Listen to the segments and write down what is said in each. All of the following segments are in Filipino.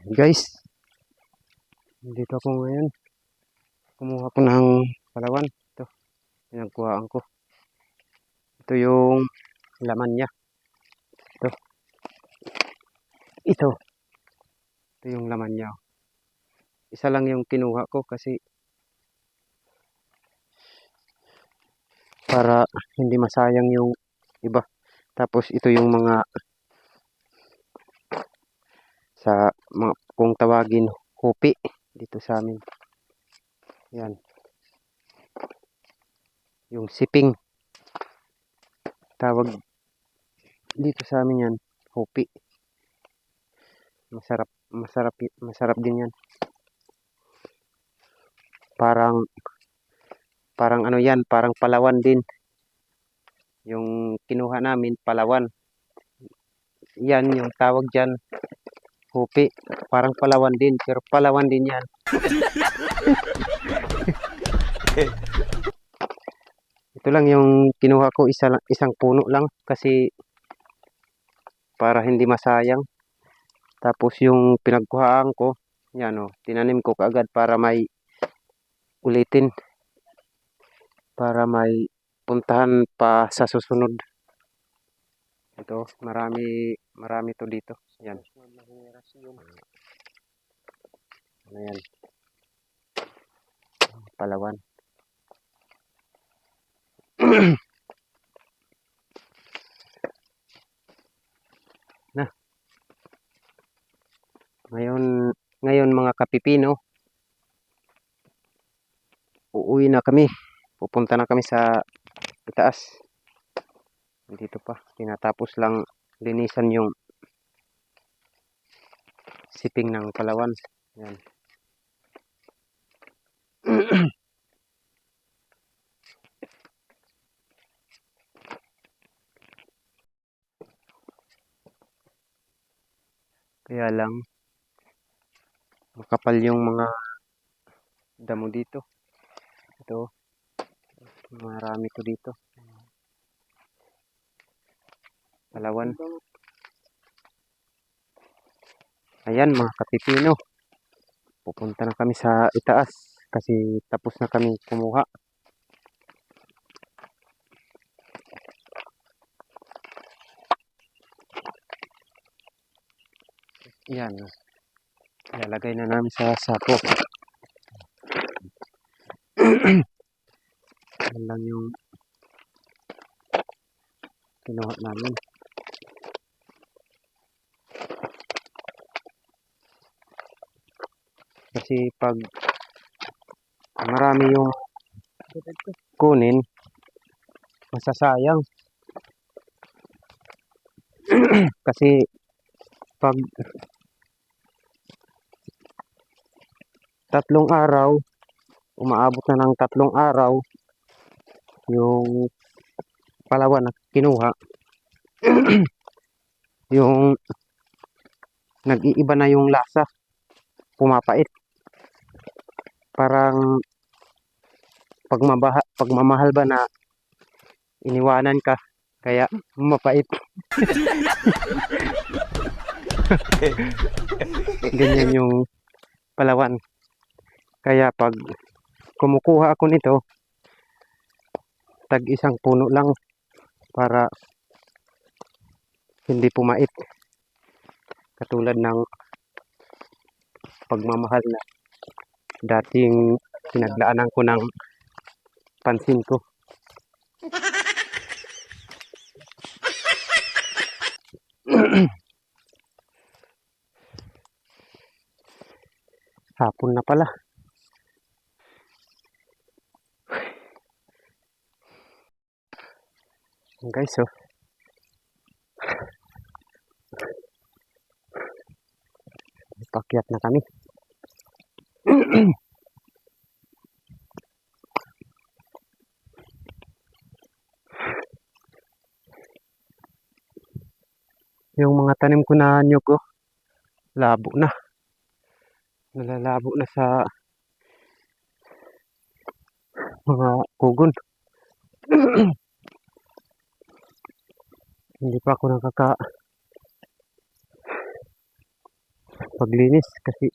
Guys, dito ako ngayon. Kumuha ko ng palawan. Ito, pinagkuhaan ko. Ito yung laman niya. Ito. Ito. Ito yung laman niya. Isa lang yung kinuha ko kasi para hindi masayang yung iba. Tapos ito yung mga kung tawagin hupi dito sa amin. Yan. Yung siping. Tawag dito sa amin yan, hupi. Masarap din yan. Parang ano yan, parang palawan din. Yung kinuha namin, palawan. Yan, yung tawag dyan, hupi. Parang palawan din, pero palawan din yan. Ito lang yung kinuha ko, isang puno lang kasi para hindi masayang. Tapos yung pinagkuhaan ko, yan o, tinanim ko kaagad para may ulitin. Para may puntahan pa sa susunod. Ito, marami to dito. Yan. Ayan. Palawan. Na. Ngayon mga kapipino, uuwi na kami. Pupunta na kami sa itaas. Dito pa, tinatapos lang linisan yung siping ng palawan. Yan. Kaya lang makapal yung mga damo dito. Ito, marami to dito. Palawan. Ayan mga kapipino. Pupunta na kami sa itaas kasi tapos na kami kumuha. Yan. Ilalagay na namin sa sako. Yan lang yung kinuha namin. Kasi pag marami yung kunin, masasayang. Kasi pag 3 araw, umaabot na ng 3 araw yung palawan na kinuha. Yung nag-iiba na yung lasa, pumapait. Parang pagmamahal ba na iniwanan ka, kaya mapait. Ganyan yung palawan. Kaya pag kumukuha ako nito, tag isang puno lang para hindi pumait. Katulad ng pagmamahal na dating pinaglaanan ko ng pansin ko. Hapon na pala. Guys, oh. Pakyat na kami. Yung mga tanim ko na nyug, oh, labo na. Nalalabo na sa mga kugon. Hindi pa ako paglinis kasi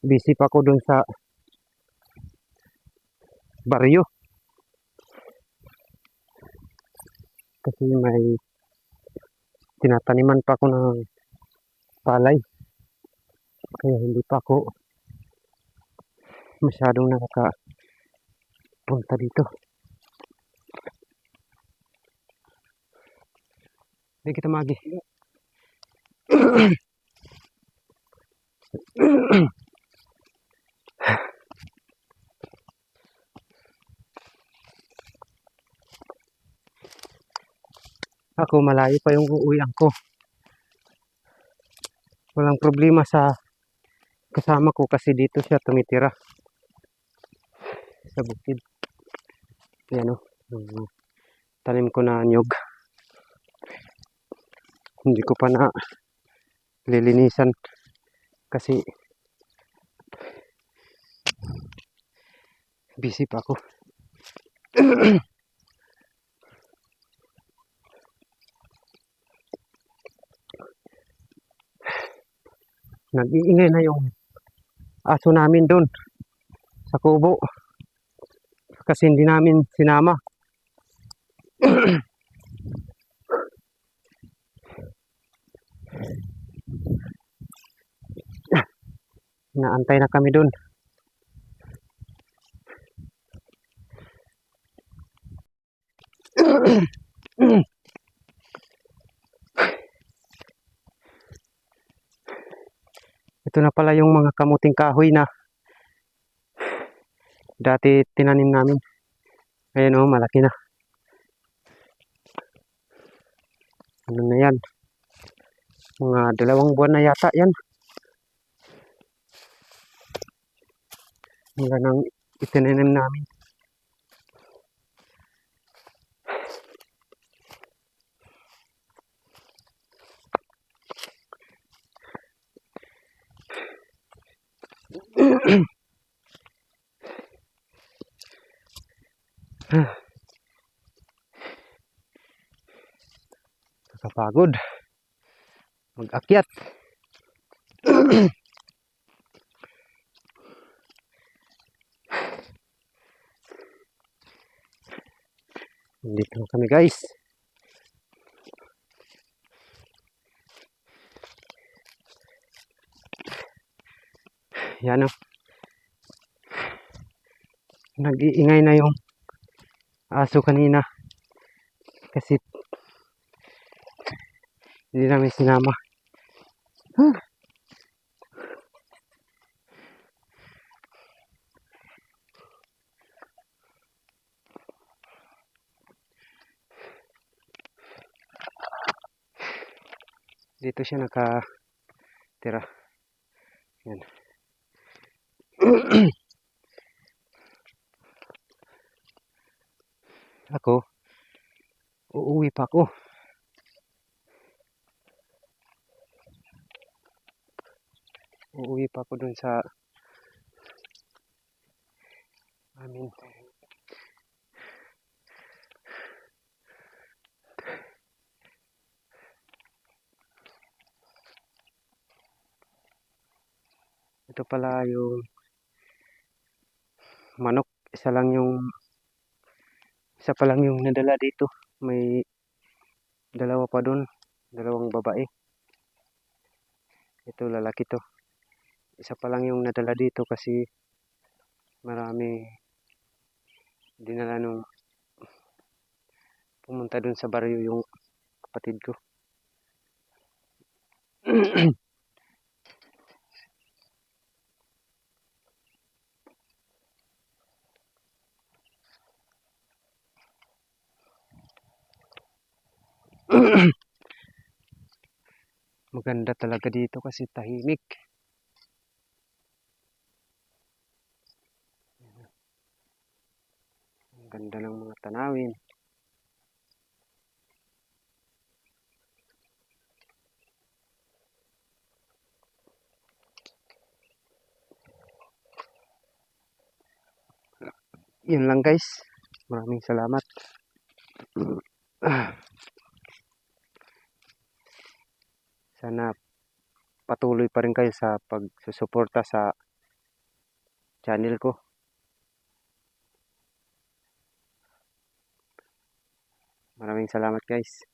busy pa ako dun sa baryo kasi may tinataniman pa ako ng palay kaya hindi pa ako masyadong nakakapunta dito. Hindi kita magi. Ako malayo pa yung uuwian ko. Walang problema sa kasama ko kasi dito siya tumitira sa bukid. Yan o. Tanim ko na nyog. Hindi ko pa na lilinisan kasi busy pa ako. Nag-iingay na yung aso namin doon sa kubo kasi hindi namin sinama. Naantay na kami doon. Ito na pala yung mga kamuting kahoy na dati tinanim namin. Ayan o, malaki na. Ano na yan? Mga 2 buwan na yata yan. Mula nang itinanim namin. Nakapagod mag-akyat. Dito na kami guys. Yan o. Nag-iingay na yung aso kanina kasi hindi namin sinama. Dito siya nakatira. Yan. Ako, uuwi pa ako. Uuwi pa ako dun sa amin. Ito pala yung manok. Isa pa lang yung nadala dito. May 2 pa dun. 2 babae. Ito lalaki to. Isa pa lang yung nadala dito kasi marami dinala nung pumunta dun sa baryo yung kapatid ko. Maganda talaga dito kasi tahimik. Ang ganda ng mga tanawin. Yun lang guys. Maraming salamat. Sana patuloy pa rin kayo sa pagsusuporta sa channel ko. Maraming salamat guys.